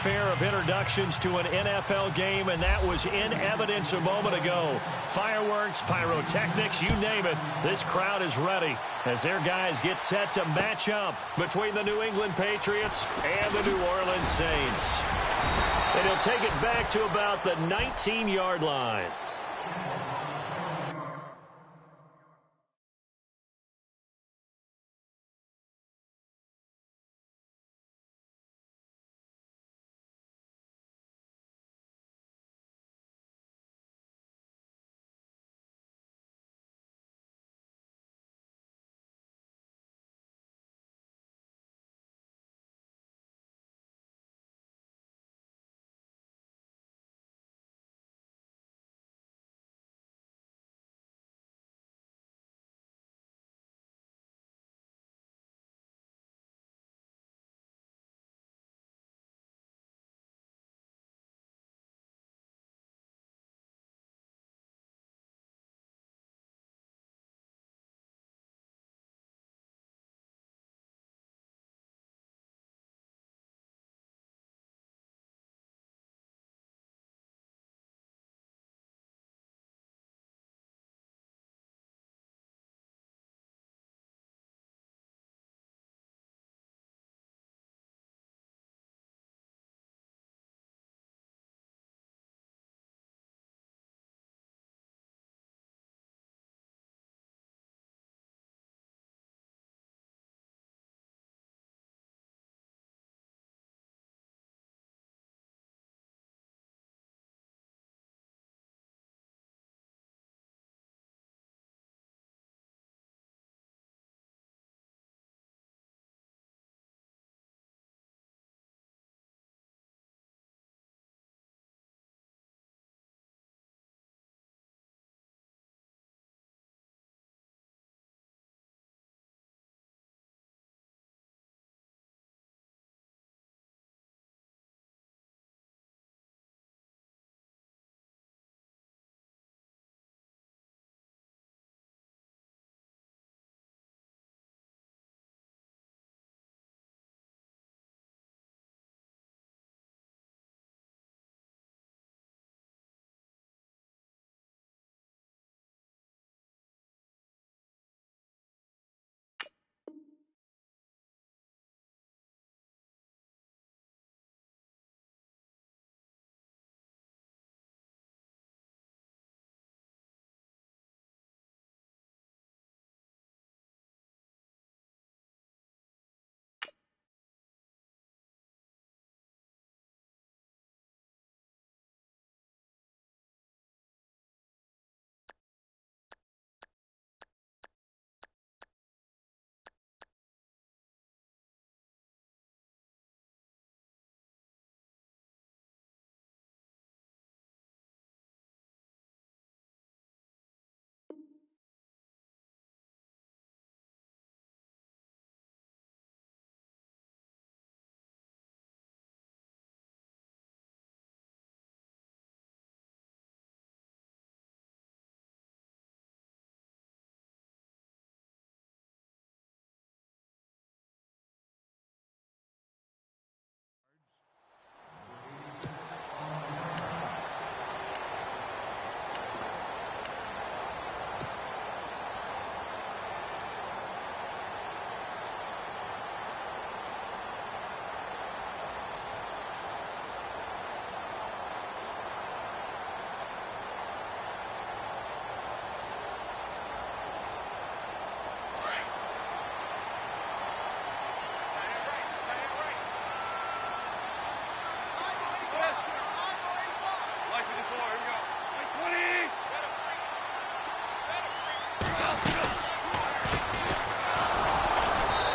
fanfare of introductions to an NFL game, and that was in evidence a moment ago. Fireworks, pyrotechnics, you name it. This crowd is ready as their guys get set to match up between the New England Patriots and the New Orleans Saints. And he'll take it back to about the 19-yard line.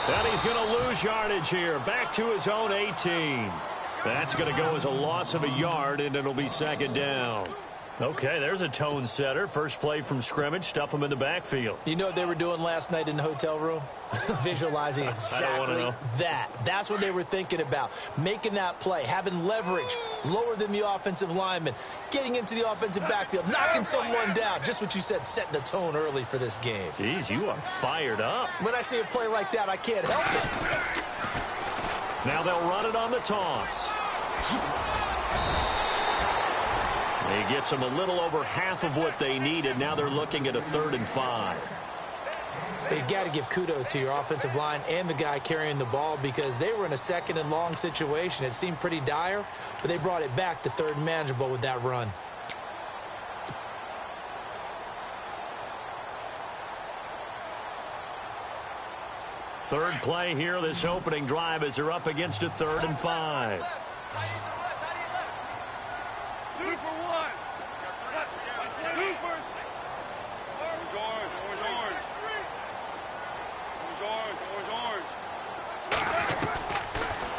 And he's going to lose yardage here. Back to his own 18. That's going to go as a loss of a yard, and it'll be second down. Okay, there's a tone setter. First play from scrimmage, stuff him in the backfield. You know what they were doing last night in the hotel room? Visualizing exactly that. That's what they were thinking about. Making that play, having leverage, lower than the offensive lineman, getting into the offensive backfield, knocking someone down. Just what you said, setting the tone early for this game. Jeez, you are fired up. When I see a play like that, I can't help it. Now they'll run it on the toss. He gets them a little over half of what they needed. Now they're looking at a 3rd and 5. You got to give kudos to your offensive line and the guy carrying the ball because they were in a 2nd and long situation. It seemed pretty dire, but they brought it back to 3rd and manageable with that run. Third play here, this opening drive, as they're up against a 3rd and 5.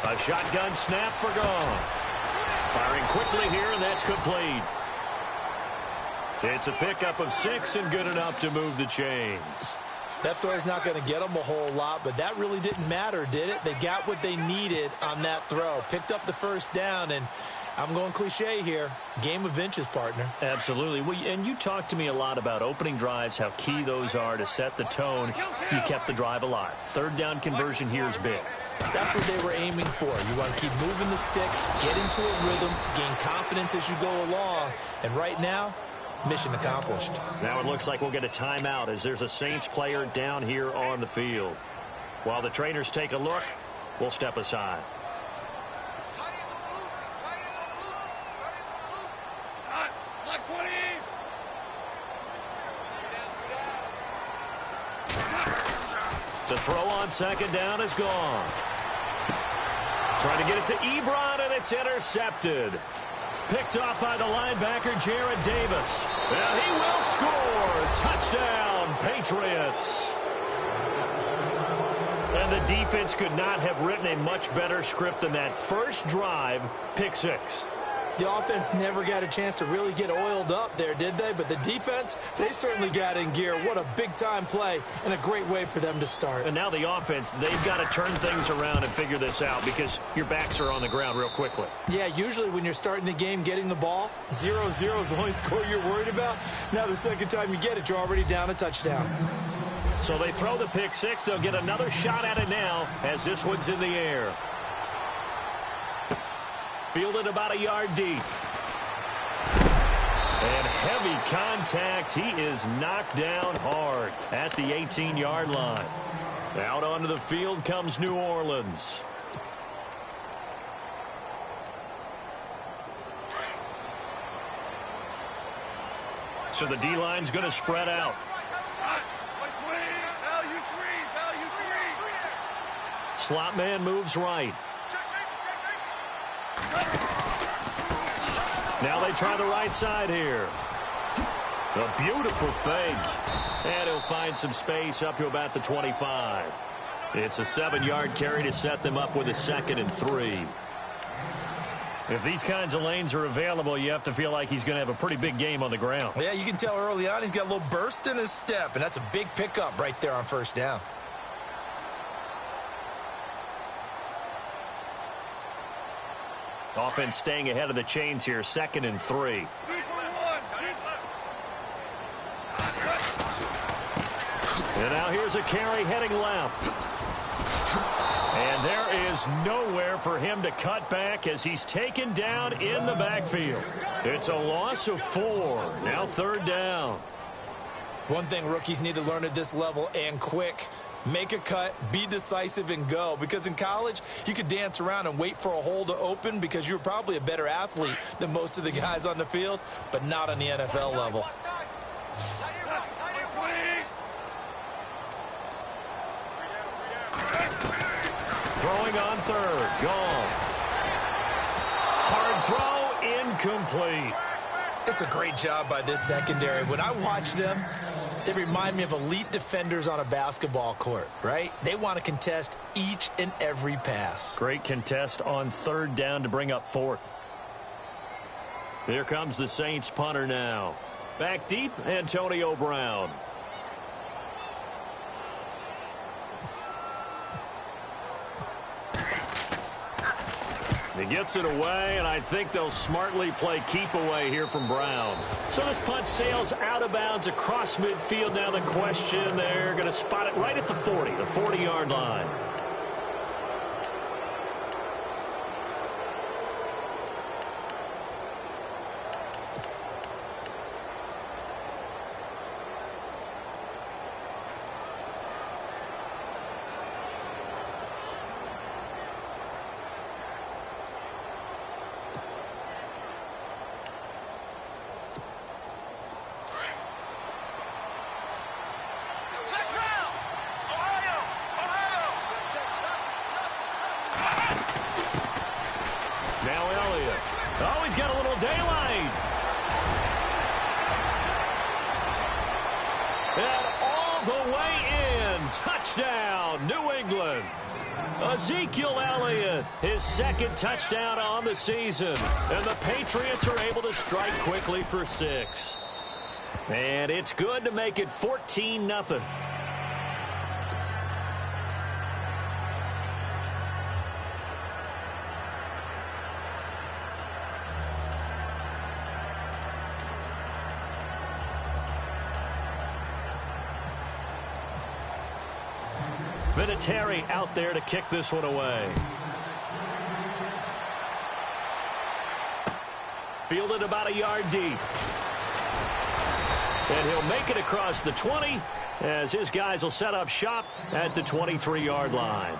A shotgun snap for Goff. Firing quickly here, and that's complete. It's a pickup of 6 and good enough to move the chains. That throw's not going to get them a whole lot, but that really didn't matter, did it? They got what they needed on that throw. Picked up the 1st down, and I'm going cliche here. Game of inches, partner. Absolutely. Well, and you talked to me a lot about opening drives, how key those are to set the tone. You kept the drive alive. 3rd down conversion here is big. That's what they were aiming for. You want to keep moving the sticks, get into a rhythm, gain confidence as you go along. And right now, mission accomplished. Now it looks like we'll get a timeout as there's a Saints player down here on the field. While the trainers take a look, we'll step aside. To throw on 2nd down is gone. Trying to get it to Ebron, and it's intercepted. Picked off by the linebacker, Jared Davis. And he will score. Touchdown, Patriots. And the defense could not have written a much better script than that first drive, pick 6. The offense never got a chance to really get oiled up there, did they? But the defense, they certainly got in gear. What a big-time play and a great way for them to start. And now the offense, they've got to turn things around and figure this out because your backs are on the ground real quickly. Yeah, usually when you're starting the game getting the ball, 0-0 is the only score you're worried about. Now the second time you get it, you're already down a touchdown. So they throw the pick 6. They'll get another shot at it now as this one's in the air. Fielded about a yard deep. And heavy contact. He is knocked down hard at the 18-yard line. Out onto the field comes New Orleans. So the D-line's going to spread out. Slot man moves right. Now they try the right side here. A beautiful fake. And he'll find some space up to about the 25. It's a 7-yard carry to set them up with a 2nd and 3. If these kinds of lanes are available, you have to feel like he's going to have a pretty big game on the ground. Yeah, you can tell early on he's got a little burst in his step, and that's a big pickup right there on 1st down. Offense staying ahead of the chains here, 2nd and 3. And now here's a carry heading left. And there is nowhere for him to cut back as he's taken down in the backfield. It's a loss of 4. Now 3rd down. One thing rookies need to learn at this level and quick. Make a cut, be decisive, and go. Because in college, you could dance around and wait for a hole to open because you're probably a better athlete than most of the guys on the field, but not on the NFL level. Throwing on 3rd. Gone. Hard throw, incomplete. It's a great job by this secondary. When I watch them, they remind me of elite defenders on a basketball court, right? They want to contest each and every pass. Great contest on 3rd down to bring up 4th. Here comes the Saints punter now. Back deep, Antonio Brown. He gets it away, and I think they'll smartly play keep away here from Brown. So this punt sails out of bounds across midfield. Now the question, they're going to spot it right at the 40, the 40-yard line. Elliott. Oh, he's got a little daylight. And all the way in. Touchdown, New England. Ezekiel Elliott, his second touchdown on the season. And the Patriots are able to strike quickly for 6. And it's good to make it 14-0. Vinatieri out there to kick this one away. Fielded about a yard deep. And he'll make it across the 20 as his guys will set up shop at the 23-yard line.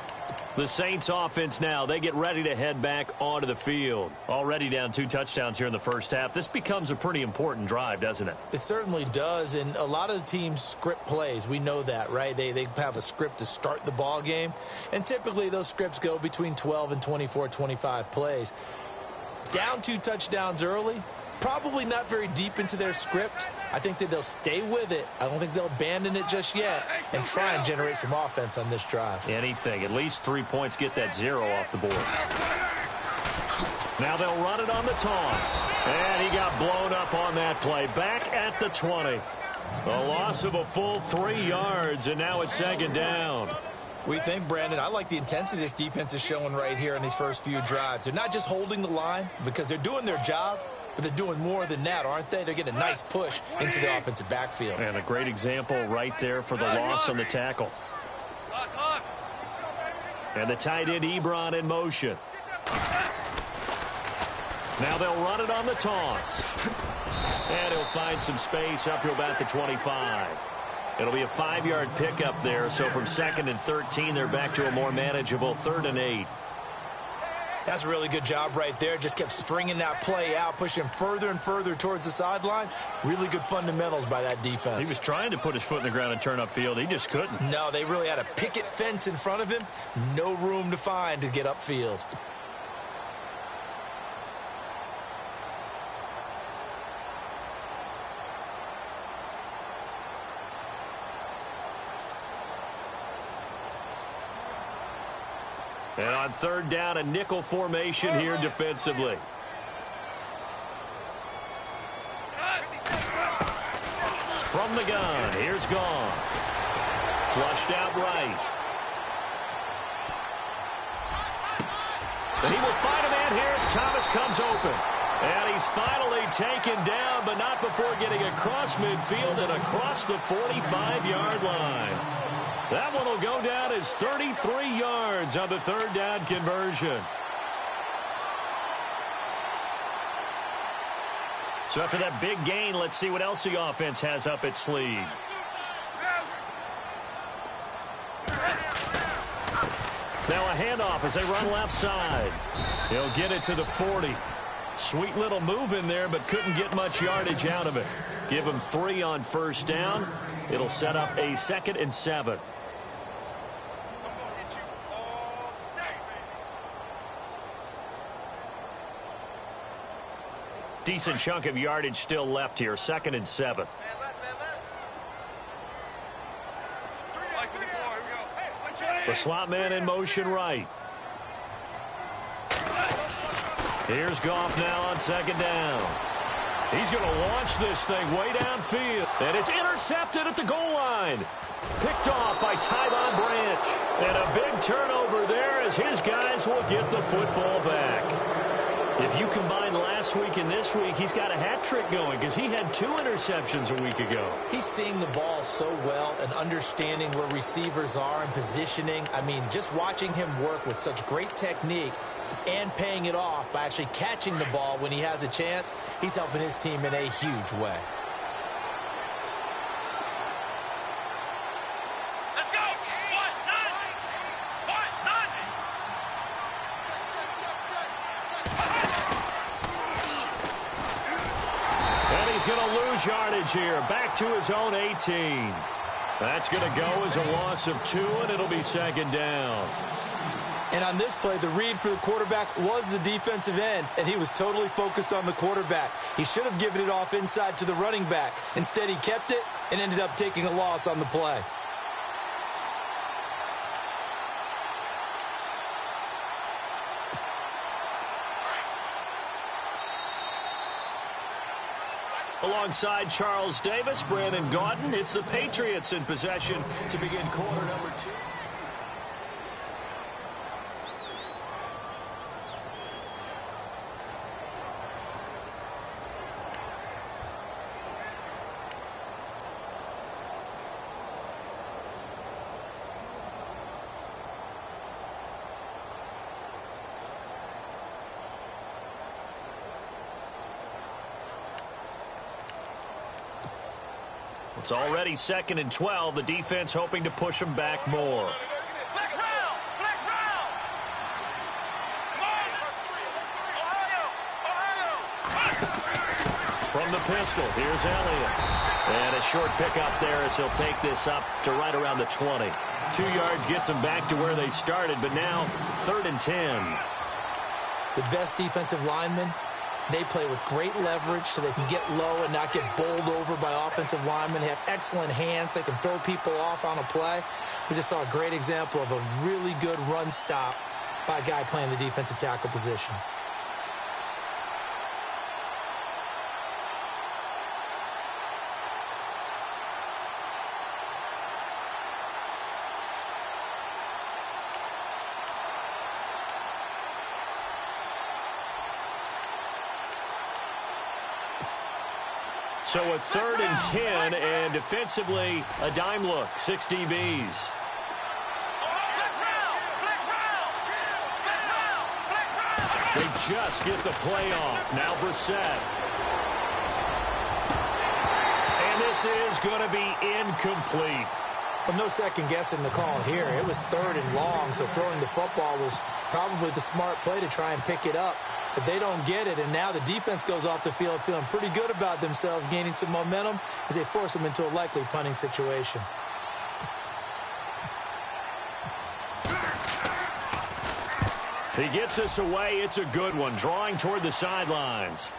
The Saints offense now, they get ready to head back onto the field. Already down 2 touchdowns here in the first half. This becomes a pretty important drive, doesn't it? It certainly does, and a lot of the teams script plays. We know that, right? They have a script to start the ball game, and typically those scripts go between 12 and 24, 25 plays. Down 2 touchdowns early, probably not very deep into their script. I think that they'll stay with it. I don't think they'll abandon it just yet and try and generate some offense on this drive. Anything. At least 3 points, get that 0 off the board. Now they'll run it on the toss. And he got blown up on that play. Back at the 20. A loss of a full 3 yards, and now it's second down. We think, Brandon, I like the intensity this defense is showing right here in these first few drives. They're not just holding the line because they're doing their job, but they're doing more than that, aren't they? They're getting a nice push into the offensive backfield. And a great example right there for the loss on the tackle. And the tight end, Ebron, in motion. Now they'll run it on the toss. And he'll find some space up to about the 25. It'll be a 5-yard pickup there, so from 2nd and 13, they're back to a more manageable 3rd and 8. That's a really good job right there. Just kept stringing that play out, pushing further and further towards the sideline. Really good fundamentals by that defense. He was trying to put his foot in the ground and turn upfield. He just couldn't. No, they really had a picket fence in front of him. No room to find to get upfield. And on 3rd down, a nickel formation here defensively. From the gun, here's Goff. Flushed out right. And he will find a man here as Thomas comes open. And he's finally taken down, but not before getting across midfield and across the 45-yard line. That one will go down as 33 yards on the 3rd down conversion. So after that big gain, let's see what else the offense has up its sleeve. Now a handoff as they run left side. He'll get it to the 40. Sweet little move in there, but couldn't get much yardage out of it. Give him 3 on 1st down. It'll set up a 2nd and 7. Decent chunk of yardage still left here. 2nd and 7. The slot man in motion right. Here's Goff now on 2nd down. He's going to launch this thing way downfield. And it's intercepted at the goal line. Picked off by Tyvon Branch. And a big turnover there as his guys will get the football back. If you combine last week and this week, he's got a hat trick going because he had 2 interceptions a week ago. He's seeing the ball so well and understanding where receivers are and positioning. I mean, just watching him work with such great technique and paying it off by actually catching the ball when he has a chance, he's helping his team in a huge way. Yardage here, back to his own 18. That's going to go as a loss of 2, and it'll be 2nd down. And on this play, the read for the quarterback was the defensive end, and he was totally focused on the quarterback. He should have given it off inside to the running back. Instead, he kept it and ended up taking a loss on the play. Alongside Charles Davis, Brandon Gaudin, it's the Patriots in possession to begin quarter number 2. It's already 2nd and 12. The defense hoping to push them back more. From the pistol, here's Elliott. And a short pickup there as he'll take this up to right around the 20. 2 yards gets them back to where they started, but now 3rd and 10. The best defensive linemen, they play with great leverage so they can get low and not get bowled over by offensive linemen. They have excellent hands. They can throw people off on a play. We just saw a great example of a really good run stop by a guy playing the defensive tackle position. So a 3rd and 10, and defensively, a dime look, 6 DBs. They just get the play off. Now Brissett. And this is going to be incomplete. Well, no second guessing the call here. It was 3rd and long, so throwing the football was probably the smart play to try and pick it up. But they don't get it, and now the defense goes off the field feeling pretty good about themselves, gaining some momentum as they force them into a likely punting situation. He gets this away. It's a good one, drawing toward the sidelines.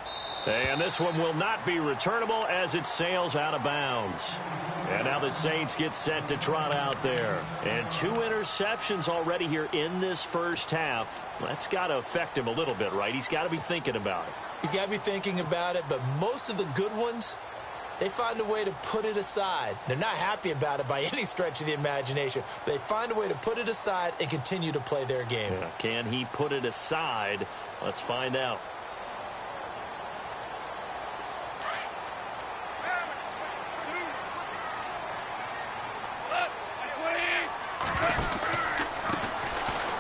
And this one will not be returnable as it sails out of bounds. And now the Saints get set to trot out there. And 2 interceptions already here in this first half. That's got to affect him a little bit, right? He's got to be thinking about it. He's got to be thinking about it, but most of the good ones, they find a way to put it aside. They're not happy about it by any stretch of the imagination. But they find a way to put it aside and continue to play their game. Yeah, can he put it aside? Let's find out.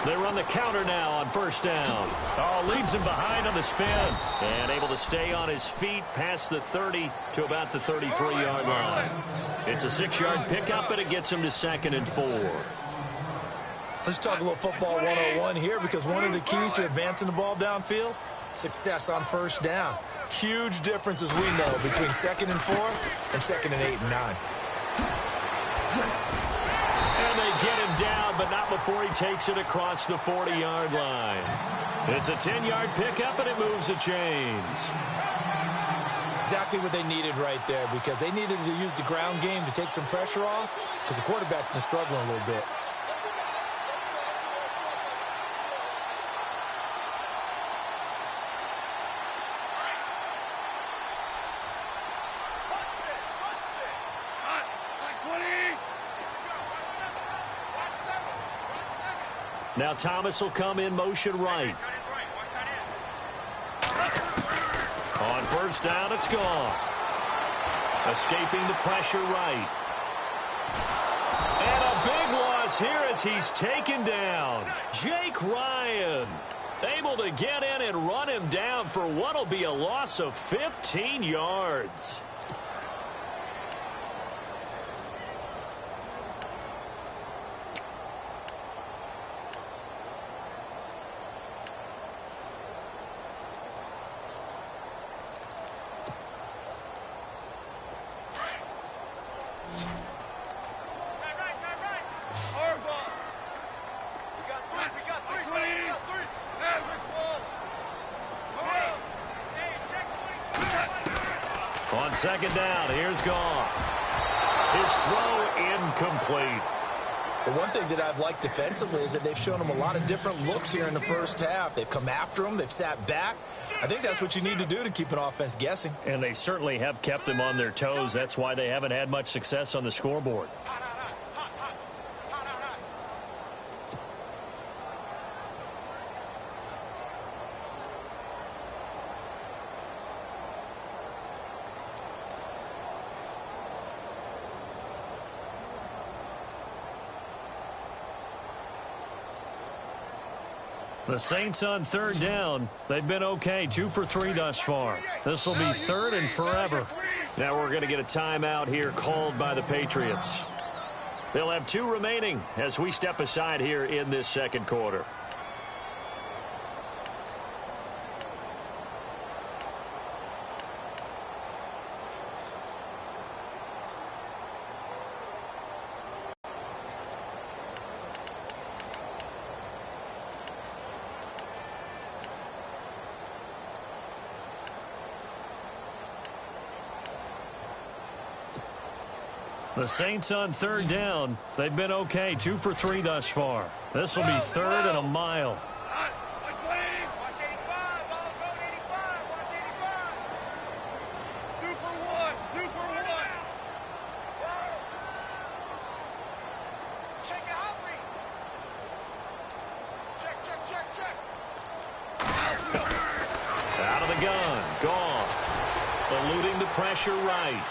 They run the counter now on 1st down. Oh, leaves him behind on the spin. And able to stay on his feet past the 30 to about the 33-yard line. It's a 6-yard pickup, and it gets him to 2nd and 4. Let's talk a little football 101 here, because one of the keys to advancing the ball downfield, success on 1st down. Huge difference, as we know, between 2nd and 4 and 2nd and 8 and 9. And they get him down, but not before he takes it across the 40-yard line. It's a 10-yard pickup, and it moves the chains. Exactly what they needed right there, because they needed to use the ground game to take some pressure off, because the quarterback's been struggling a little bit. Now Thomas will come in motion right. On 1st down, it's gone. Escaping the pressure right. And a big loss here as he's taken down. Jake Ryan able to get in and run him down for what will be a loss of 15 yards. On second down, here's Goff. His throw incomplete. The one thing that I've liked defensively is that they've shown him a lot of different looks here in the first half. They've come after him. They've sat back. I think that's what you need to do to keep an offense guessing. And they certainly have kept them on their toes. That's why they haven't had much success on the scoreboard. The Saints on third down. They've been okay, 2 for 3 thus far. This will be third and forever. Now we're going to get a timeout here called by the Patriots. They'll have 2 remaining as we step aside here in this second quarter. The Saints on third down. They've been okay, 2 for 3 thus far. This will be third and a mile. Watch 85. Ball go 85. Watch 85. Super one. Super one. Check it out, read. Check. Out of the gun. Goff. Eluding the pressure right.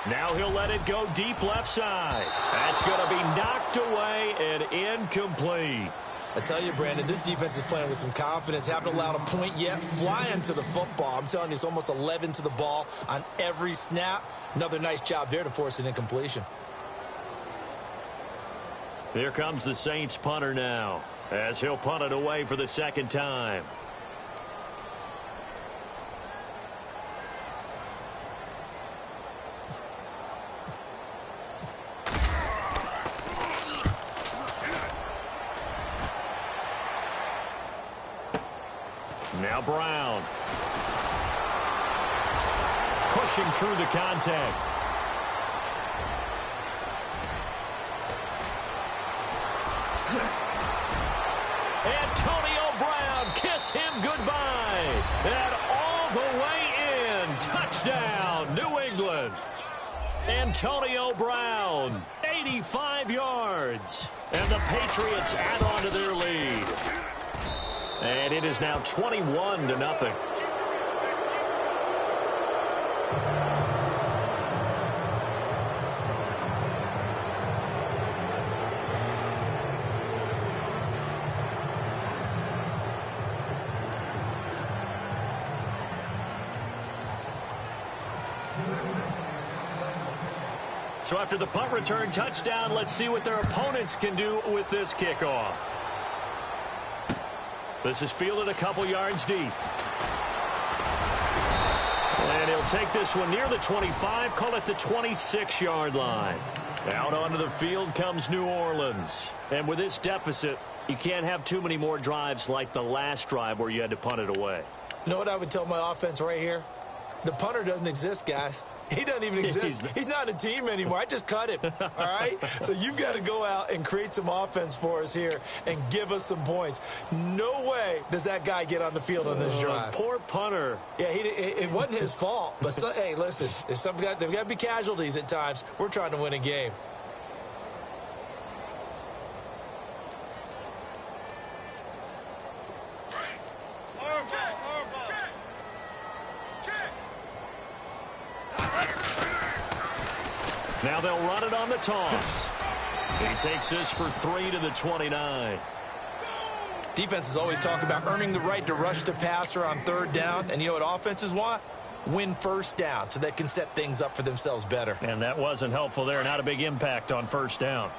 Now he'll let it go deep left side. That's going to be knocked away and incomplete. I tell you, Brandon, this defense is playing with some confidence. Haven't allowed a point yet. Flying to the football. I'm telling you, it's almost 11 to the ball on every snap. Another nice job there to force an incompletion. Here comes the Saints punter now, as he'll punt it away for the second time. Now Brown. Pushing through the contact. Antonio Brown, kiss him goodbye. And all the way in. Touchdown, New England. Antonio Brown, 85 yards. And the Patriots add on to their lead. And it is now 21-0. So after the punt return touchdown, let's see what their opponents can do with this kickoff. This is fielded a couple yards deep. And he'll take this one near the 25, call it the 26-yard line. Out onto the field comes New Orleans. And with this deficit, you can't have too many more drives like the last drive where you had to punt it away. You know what I would tell my offense right here? The punter doesn't exist, guys. He doesn't even exist. He's not a team anymore. I just cut him, all right? So you've got to go out and create some offense for us here and give us some points. No way does that guy get on the field on this drive. Poor punter. Yeah, it wasn't his fault. But, hey, listen, there's got to be casualties at times. We're trying to win a game. Now they'll run it on the toss. He takes this for 3 to the 29. Defenses always talk about earning the right to rush the passer on third down. And you know what offenses want? Win first down so they can set things up for themselves better. And that wasn't helpful there. Not a big impact on first down.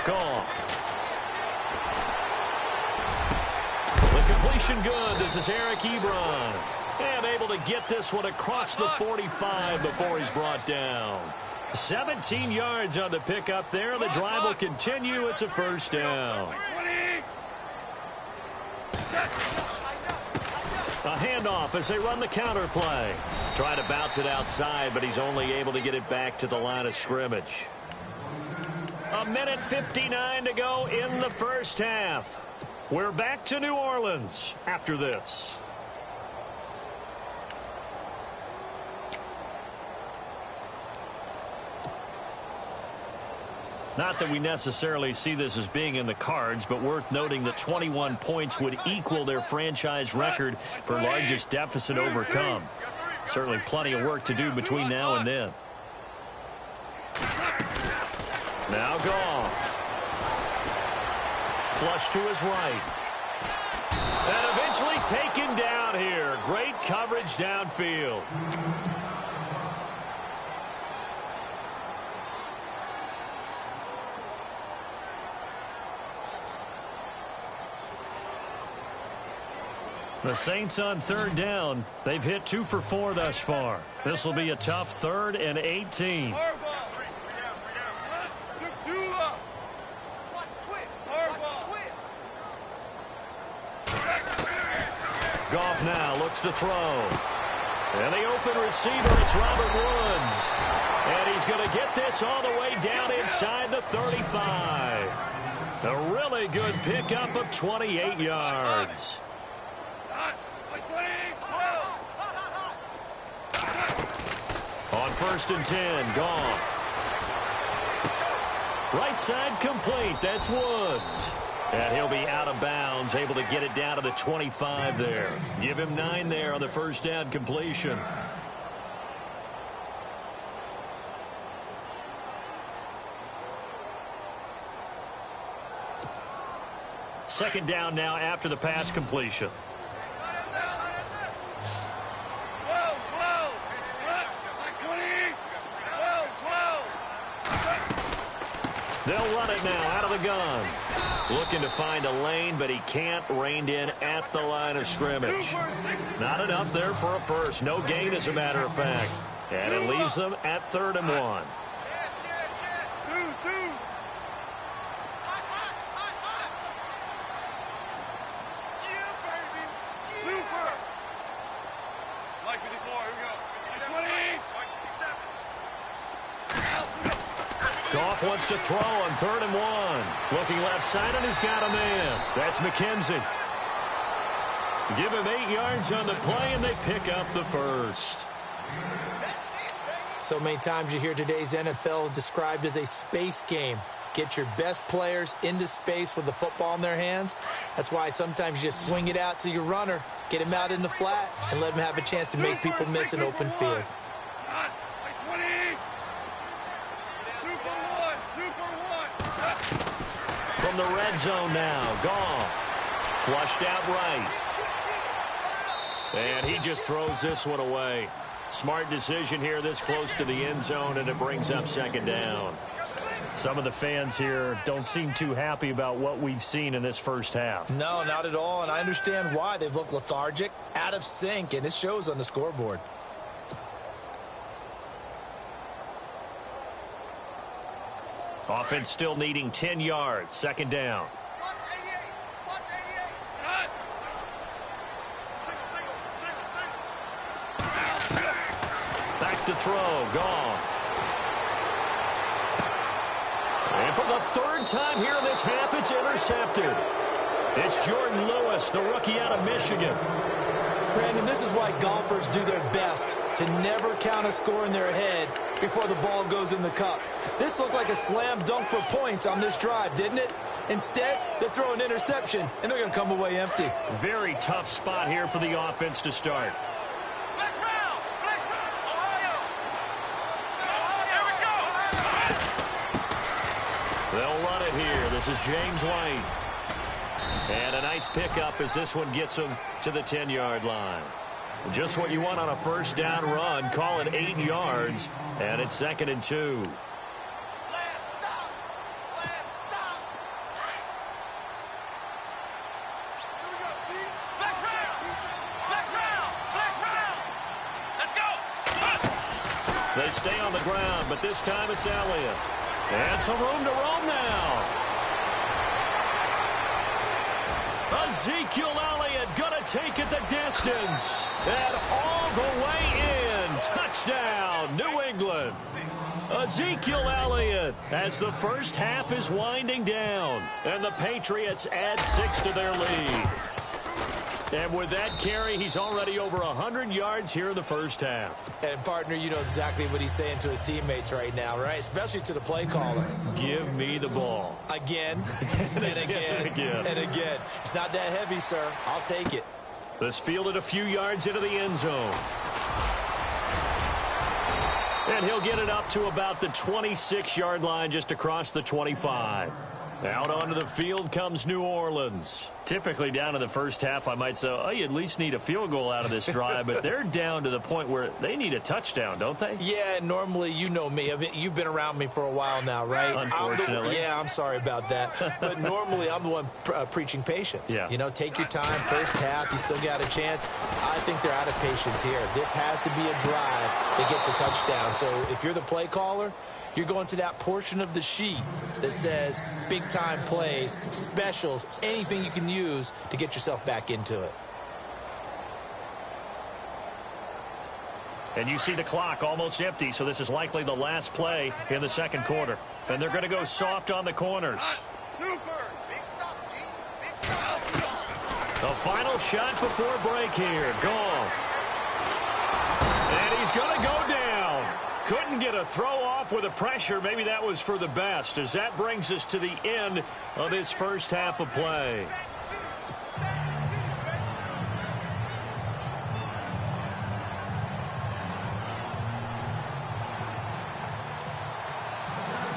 Gone. Completion good. This is Eric Ebron. And able to get this one across the 45 before he's brought down. 17 yards on the pickup there. The drive will continue. It's a first down. A handoff as they run the counter play. Trying to bounce it outside, but he's only able to get it back to the line of scrimmage. 1:59 to go in the first half. We're back to New Orleans after this. Not that we necessarily see this as being in the cards, but worth noting that 21 points would equal their franchise record for largest deficit overcome. Certainly plenty of work to do between now and then. Now Goff. Flush to his right. And eventually taken down here. Great coverage downfield. The Saints on third down. They've hit 2 for 4 thus far. This will be a tough 3rd and 18. Goff now looks to throw. And the open receiver, it's Robert Woods. And he's going to get this all the way down inside the 35. A really good pickup of 28 yards. On 1st and 10, Goff. Right side complete. That's Woods. And he'll be out of bounds, able to get it down to the 25 there. Give him 9 there on the first down completion. Second down now after the pass completion. They'll run it now out of the gun. Looking to find a lane, but he can't. Reined in at the line of scrimmage. Not enough there for a first. No gain, as a matter of fact. And it leaves them at 3rd and 1. Goff wants to throw on 3rd and 1. Looking left side, and he's got a man. That's McKenzie. Give him 8 yards on the play, and they pick up the first. So many times you hear today's NFL described as a space game. Get your best players into space with the football in their hands. That's why sometimes you just swing it out to your runner, get him out in the flat, and let him have a chance to make people miss an open field. From the red zone now, Goff. Flushed out right. And he just throws this one away. Smart decision here this close to the end zone, and it brings up 2nd down. Some of the fans here don't seem too happy about what we've seen in this first half. No, not at all, and I understand why. They've looked lethargic, out of sync, and it shows on the scoreboard. Offense still needing 10 yards. 2nd down. Back to throw. Goff. And for the 3rd time here in this half, it's intercepted. It's Jordan Lewis, the rookie out of Michigan. Brandon, this is why golfers do their best to never count a score in their head before the ball goes in the cup. This looked like a slam dunk for points on this drive, didn't it? Instead, they throw an interception, and they're going to come away empty. Very tough spot here for the offense to start. They'll run it here. This is James White. And a nice pickup as this one gets him to the 10-yard line. Just what you want on a first down run. Call it 8 yards, and it's 2nd and 2. They They stay on the ground, but this time it's Elliott. And some room to roam now. Ezekiel Elliott gonna take it the distance. And all the way in. Touchdown, New England. Ezekiel Elliott as the first half is winding down. And the Patriots add 6 to their lead. And with that carry, he's already over 100 yards here in the first half. And, partner, you know exactly what he's saying to his teammates right now, right? Especially to the play caller. Give me the ball. Again, and again, and again. It's not that heavy, sir. I'll take it. This fielded a few yards into the end zone. And he'll get it up to about the 26-yard line just across the 25. Out onto the field comes New Orleans. Typically down in the first half, I might say, oh, you at least need a field goal out of this drive, but they're down to the point where they need a touchdown, don't they? Yeah, normally, you know me. I mean, you've been around me for a while now, right? Unfortunately. I'm sorry about that. But normally, I'm the one preaching patience. Yeah. You know, take your time. First half, you still got a chance. I think they're out of patience here. This has to be a drive that gets a touchdown. So if you're the play caller, you're going to that portion of the sheet that says big-time plays, specials, anything you can use to get yourself back into it. And you see the clock almost empty, so this is likely the last play in the second quarter. And they're going to go soft on the corners. Super. Big stop, G. Big stop. The final shot before break here. Goff. And he's going to go down. Couldn't get a throw off with the pressure. Maybe that was for the best, as that brings us to the end of this first half of play.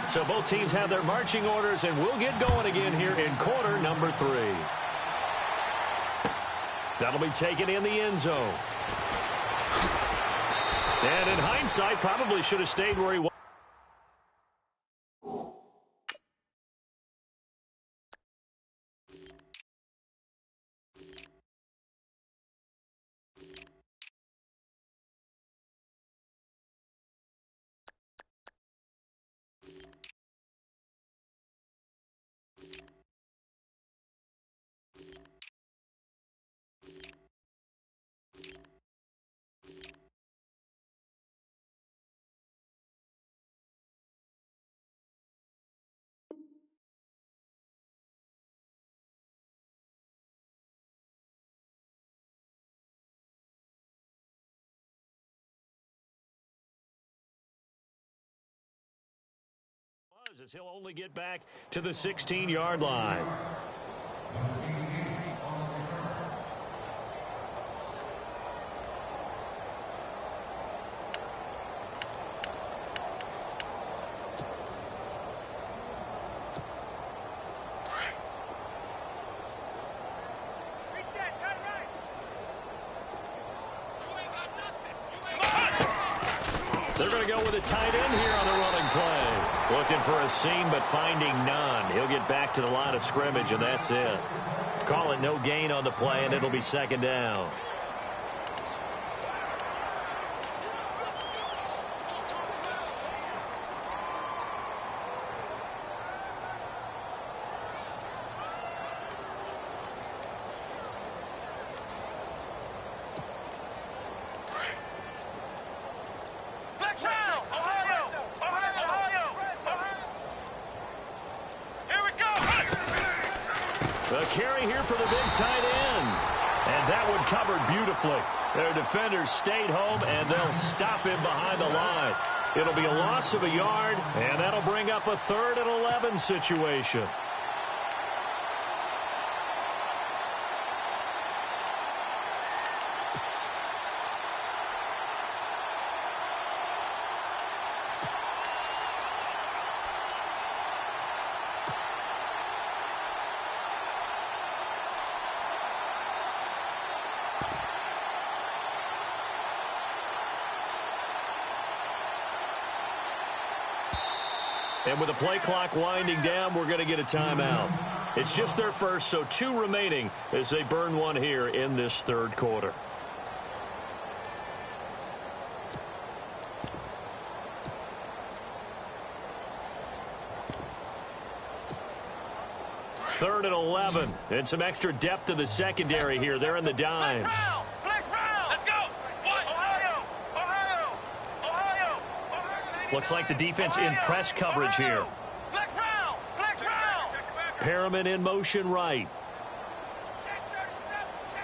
So both teams have their marching orders, and we'll get going again here in quarter number 3. That'll be taken in the end zone. And in hindsight, probably should have stayed where he was. As he'll only get back to the 16-yard line. Reset. Cut right. You ain't got nothing. They're going to go with a tight end here on the running play. Looking for a seam, but finding none. He'll get back to the line of scrimmage, and that's it. Call it no gain on the play, and it'll be second down. The carry here for the big tight end. And that one covered beautifully. Their defenders stayed home, and they'll stop him behind the line. It'll be a loss of a yard, and that'll bring up a 3rd and 11 situation. And with the play clock winding down, we're going to get a timeout. It's just their first, so 2 remaining as they burn one here in this 3rd quarter. 3rd and 11. And some extra depth to the secondary here. They're in the dimes. Flex round. Let's go. Ohio. Looks like the defense in press coverage here. Flex round. Perriman in motion right.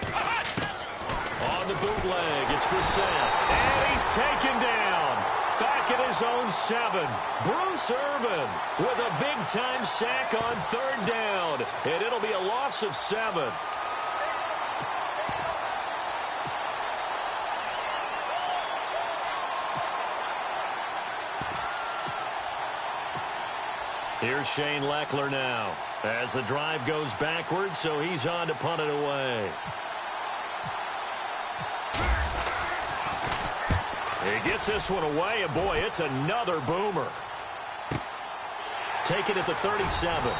On the bootleg, it's Brissett. And he's taken down. Back at his own 7. Bruce Irvin with a big-time sack on 3rd down. And it'll be a loss of 7. Here's Shane Leckler now as the drive goes backwards, so he's on to punt it away. He gets this one away, and boy, it's another boomer. Take it at the 37.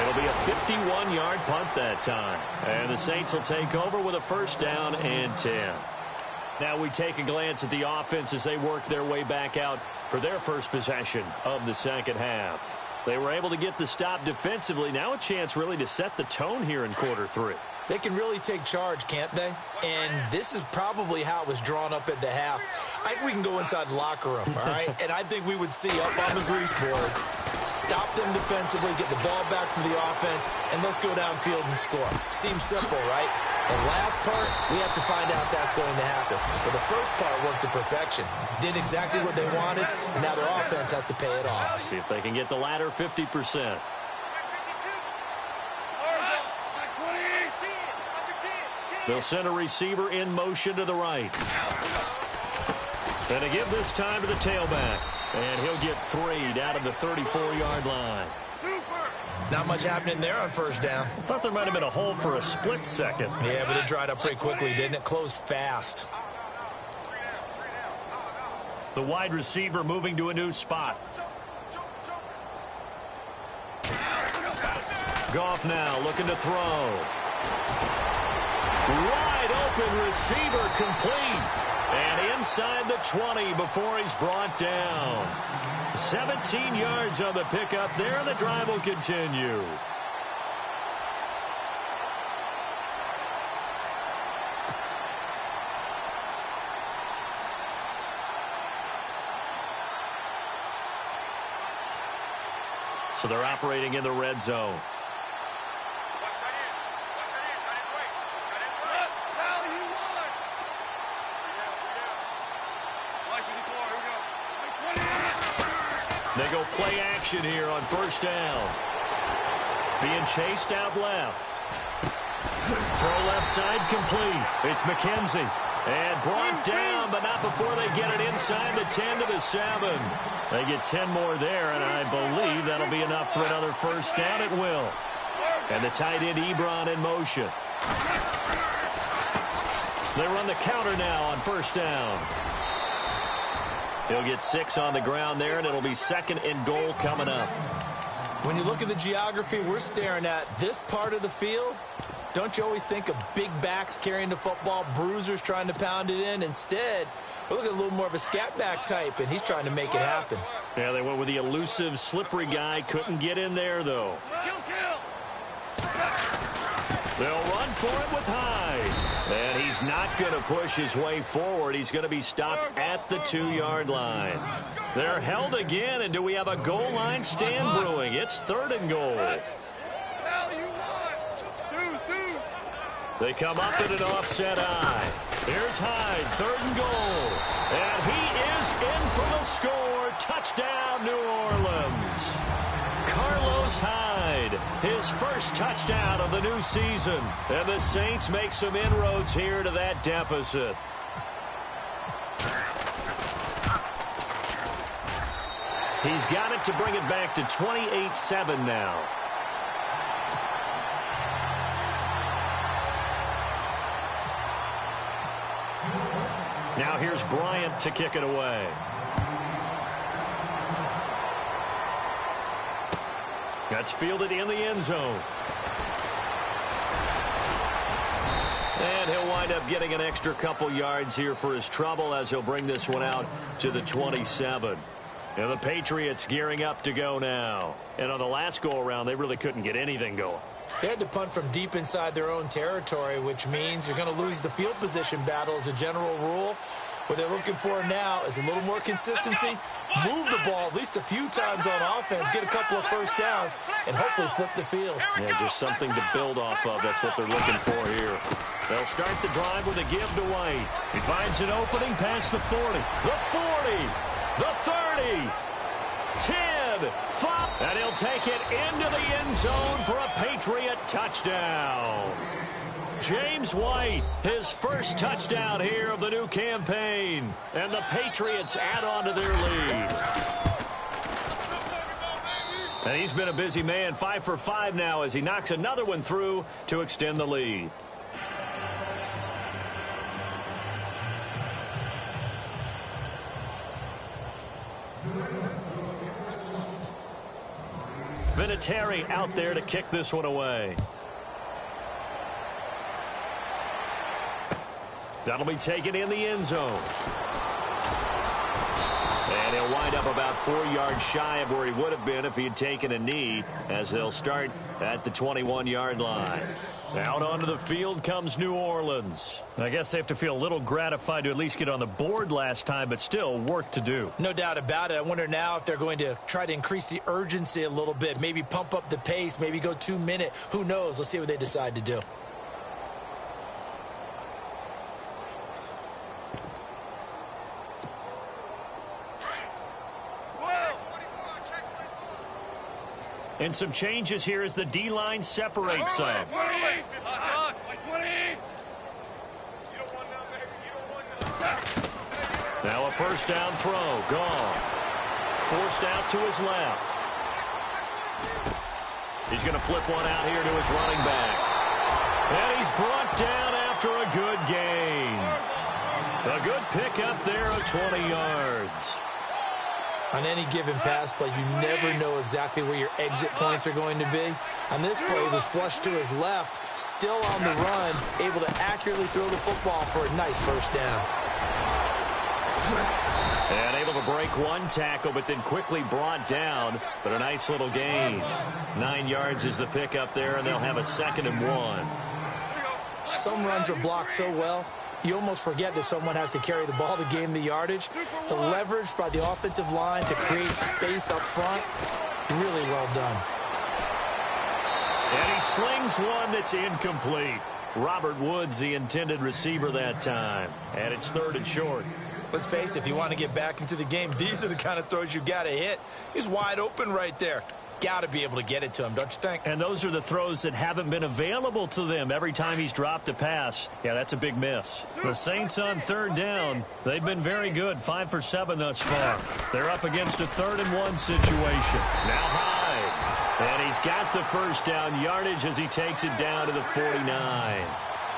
It'll be a 51-yard punt that time. And the Saints will take over with a 1st down and 10. Now we take a glance at the offense as they work their way back out for their first possession of the second half. They were able to get the stop defensively. Now a chance really to set the tone here in quarter 3. They can really take charge, can't they? And this is probably how it was drawn up at the half. I think we can go inside the locker room, all right? And I think we would see up on the grease boards, stop them defensively, get the ball back from the offense, and let's go downfield and score. Seems simple, right? The last part, we have to find out if that's going to happen. But the first part worked to perfection. Did exactly what they wanted, and now their offense has to pay it off. See if they can get the latter 50%. They'll send a receiver in motion to the right. And they give this time to the tailback. And he'll get 3 down to the 34-yard line. Not much happening there on 1st down. Thought there might have been a hole for a split second. Yeah, but it dried up pretty quickly, didn't it? Closed fast. The wide receiver moving to a new spot. Goff now looking to throw. Wide open receiver complete. And inside the 20 before he's brought down. 17 yards on the pickup there. The drive will continue. So they're operating in the red zone. They go play action here on 1st down. Being chased out left. Throw left side complete. It's McKenzie. And brought down, but not before they get it inside the 10 to the 7. They get 10 more there, and I believe that'll be enough for another 1st down. It will. And the tight end Ebron in motion. They run the counter now on 1st down. He'll get 6 on the ground there, and it'll be 2nd and goal coming up. When you look at the geography we're staring at, this part of the field, don't you always think of big backs carrying the football, bruisers trying to pound it in? Instead, we're looking at a little more of a scat back type, and he's trying to make it happen. Yeah, they went with the elusive, slippery guy. Couldn't get in there, though. They'll run for it with Hyde. And he's not going to push his way forward. He's going to be stopped at the 2-yard line. They're held again, and do we have a goal line stand brewing? It's 3rd and goal. They come up in an offset eye. Here's Hyde, 3rd and goal. And he is in for the score. Touchdown, New Orleans. Carlos Hyde, his first touchdown of the new season. And the Saints make some inroads here to that deficit. He's got it to bring it back to 28-7 now. Now here's Bryant to kick it away. That's fielded in the end zone. And he'll wind up getting an extra couple yards here for his trouble as he'll bring this one out to the 27. And the Patriots gearing up to go now. And on the last go-around, they really couldn't get anything going. They had to punt from deep inside their own territory, which means you're going to lose the field position battle as a general rule. What they're looking for now is a little more consistency, move the ball at least a few times on offense, get a couple of first downs, and hopefully flip the field. Yeah, just something to build off of. That's what they're looking for here. They'll start the drive with a give to White. He finds an opening past the 40, the 40, the 30, 10, 5, and he'll take it into the end zone for a Patriot touchdown. James White, his first touchdown here of the new campaign. And the Patriots add on to their lead. And he's been a busy man, 5 for 5 now as he knocks another one through to extend the lead. Vinatieri out there to kick this one away. That'll be taken in the end zone. And he'll wind up about 4 yards shy of where he would have been if he had taken a knee, as they'll start at the 21-yard line. Out onto the field comes New Orleans. I guess they have to feel a little gratified to at least get on the board last time, but still work to do. No doubt about it. I wonder now if they're going to try to increase the urgency a little bit, maybe pump up the pace, maybe go 2-minute. Who knows? Let's see what they decide to do. And some changes here as the D-line separates some. Now a first down throw. Gone. Forced out to his left. He's going to flip one out here to his running back. And he's brought down after a good gain. A good pickup there of 20 yards. On any given pass play, you never know exactly where your exit points are going to be. On this play, he was flushed to his left, still on the run, able to accurately throw the football for a nice first down. And able to break one tackle, but then quickly brought down. But a nice little gain. 9 yards is the pickup there, and they'll have a 2nd and 1. Some runs are blocked so well, you almost forget that someone has to carry the ball to gain the yardage. The leverage by the offensive line to create space up front, really well done. And he slings one that's incomplete. Robert Woods, the intended receiver that time. And it's 3rd and short. Let's face it, if you want to get back into the game, these are the kind of throws you got to hit. He's wide open right there. Got to be able to get it to him, don't you think? And those are the throws that haven't been available to them every time he's dropped a pass. Yeah, that's a big miss. The Saints on 3rd down. They've been very good, 5 for 7 thus far. They're up against a 3rd and 1 situation. Now Hyde. And he's got the first down yardage as he takes it down to the 49.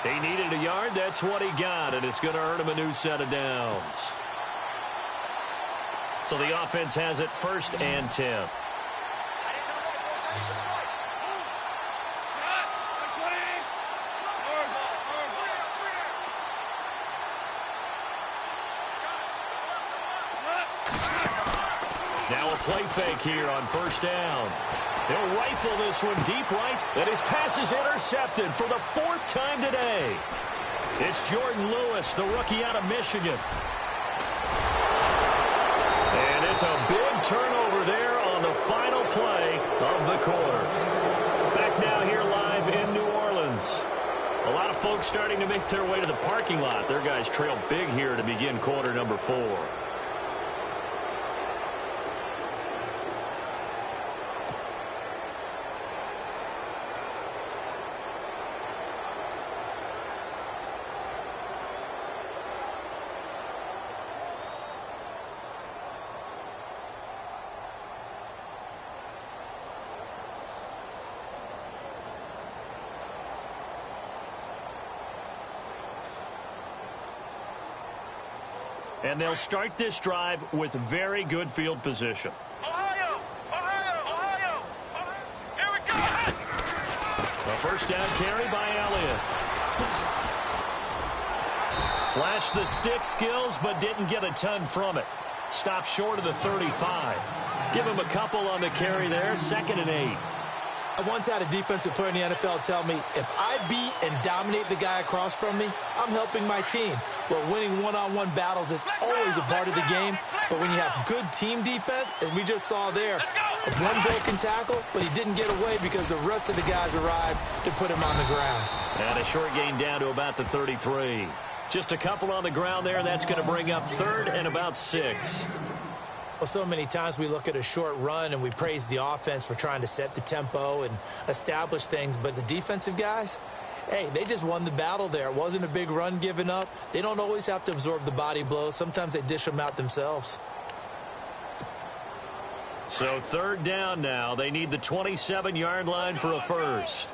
He needed a yard. That's what he got, and it's going to earn him a new set of downs. So the offense has it 1st and 10. Now a play fake here on 1st down. He'll rifle this one deep right, and his pass is intercepted for the 4th time today. It's Jordan Lewis, the rookie out of Michigan. And it's a big turnover there on the final play of the quarter. Back now here live in New Orleans. A lot of folks starting to make their way to the parking lot. Their guys trail big here to begin quarter number 4. And they'll start this drive with very good field position. Ohio! Ohio! Ohio! Here we go! A first down carry by Elliott. Flashed the stick skills, but didn't get a ton from it. Stop short of the 35. Give him a couple on the carry there, 2nd and 8. I once had a defensive player in the NFL tell me, if I beat and dominate the guy across from me, I'm helping my team. Well, winning one-on-one battles is always a part of the game, but when you have good team defense, as we just saw there, one broken tackle, but he didn't get away because the rest of the guys arrived to put him on the ground. And a short gain down to about the 33. Just a couple on the ground there. That's going to bring up 3rd and about 6. Well, so many times we look at a short run and we praise the offense for trying to set the tempo and establish things, but the defensive guys, hey, they just won the battle there. It wasn't a big run given up. They don't always have to absorb the body blows. Sometimes they dish them out themselves. So 3rd down now. They need the 27-yard line for a first.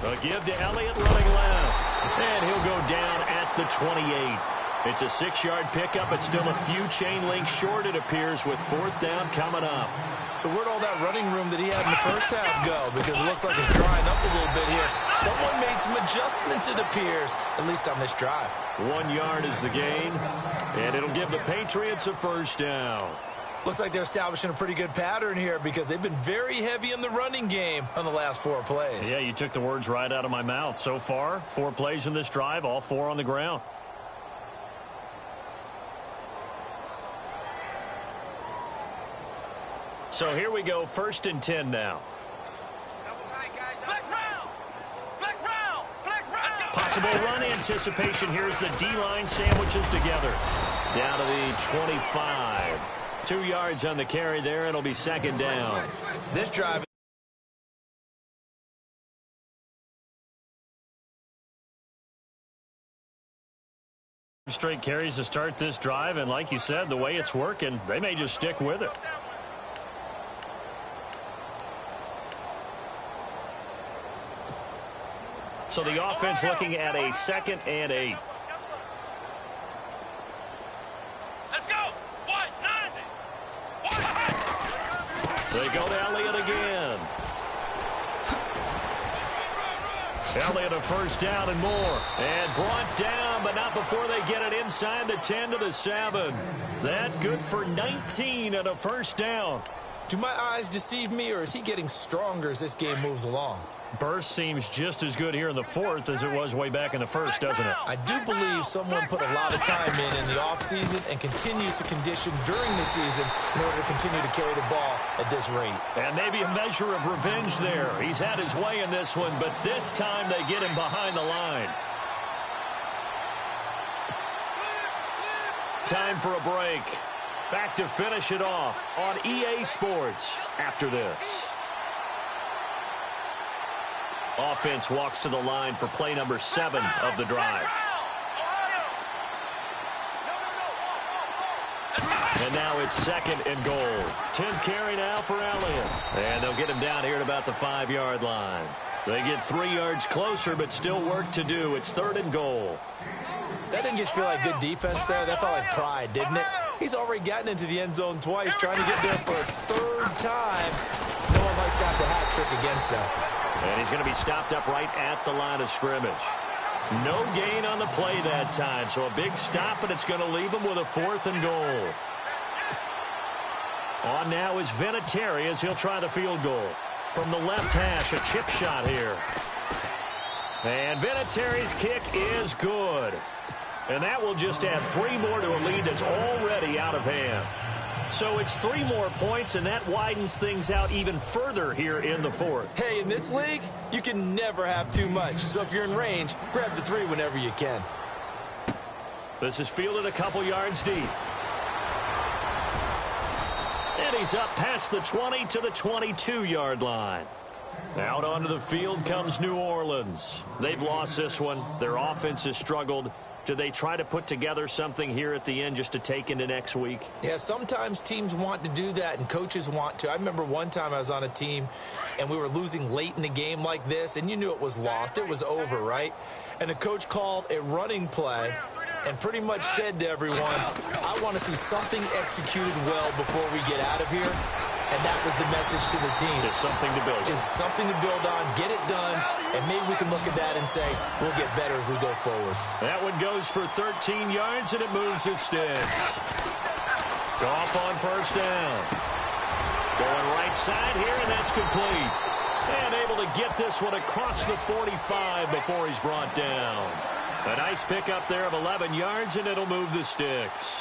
A give to Elliott running left. And he'll go down at the 28. It's a 6-yard pickup. It's still a few chain links short, it appears, with 4th down coming up. So where'd all that running room that he had in the first half go? Because it looks like it's drying up a little bit here. Someone made some adjustments, it appears, at least on this drive. 1 yard is the gain, and it'll give the Patriots a first down. Looks like they're establishing a pretty good pattern here because they've been very heavy in the running game on the last 4 plays. Yeah, you took the words right out of my mouth. So far, 4 plays in this drive, all 4 on the ground. So here we go, 1st and 10 now. Possible run anticipation. Here's the D-line sandwiches together. Down to the 25. 2 yards on the carry there. It'll be 2nd down. This drive. Straight carries to start this drive, and like you said, the way it's working, they may just stick with it. So the offense looking at a 2nd and 8. They go to Elliott again. Elliott a first down and more. And brought down, but not before they get it inside the 10 to the 7. That good for 19 and a first down. Do my eyes deceive me, or is he getting stronger as this game moves along? Burst seems just as good here in the 4th as it was way back in the 1st, doesn't it? I do believe someone put a lot of time in the offseason and continues to condition during the season in order to continue to carry the ball at this rate. And maybe a measure of revenge there. He's had his way in this one, but this time they get him behind the line. Time for a break. Back to finish it off on EA Sports after this. Offense walks to the line for play number 7 of the drive. And now it's 2nd and goal. 10th carry now for Elliott. And they'll get him down here at about the 5-yard line. They get 3 yards closer, but still work to do. It's 3rd and goal. That didn't just feel like good defense there. That felt like pride, didn't it? He's already gotten into the end zone twice, trying to get there for a 3rd time. No one likes to have the hat trick against them. And he's going to be stopped up right at the line of scrimmage. No gain on the play that time, so a big stop, and it's going to leave him with a 4th and goal. On now is Vinatieri as he'll try the field goal. From the left hash, a chip shot here. And Vinatieri's kick is good. And that will just add 3 more to a lead that's already out of hand. So it's 3 more points, and that widens things out even further here in the 4th. Hey, in this league, you can never have too much. So if you're in range, grab the 3 whenever you can. This is fielded a couple yards deep. And he's up past the 20 to the 22-yard line. Out onto the field comes New Orleans. They've lost this one. Their offense has struggled. Do they try to put together something here at the end just to take into next week? Yeah, sometimes teams want to do that and coaches want to. I remember one time I was on a team and we were losing late in the game like this, and you knew it was lost. It was over, right? And the coach called a running play and pretty much said to everyone, I want to see something executed well before we get out of here. And that was the message to the team. Just something to build on. Just something to build on, get it done, and maybe we can look at that and say, we'll get better as we go forward. That one goes for 13 yards, and it moves his sticks. Goff on first down. Going right side here, and that's complete. And able to get this one across the 45 before he's brought down. A nice pickup there of 11 yards, and it'll move the sticks.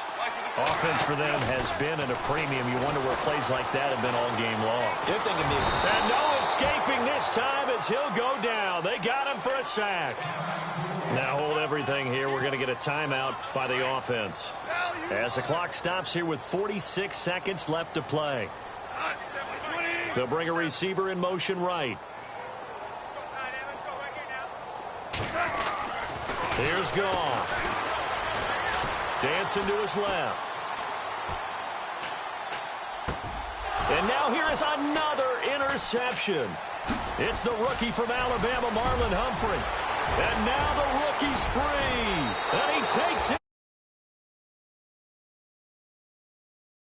Offense for them has been at a premium. You wonder where plays like that have been all game long. They're thinking and no escaping this time as he'll go down. They got him for a sack. Now hold everything here. We're going to get a timeout by the offense. As the clock stops here with 46 seconds left to play. They'll bring a receiver in motion right. Here's Goff. Dancing to his left. And now here is another interception. It's the rookie from Alabama, Marlon Humphrey. And now the rookie's free. And he takes it.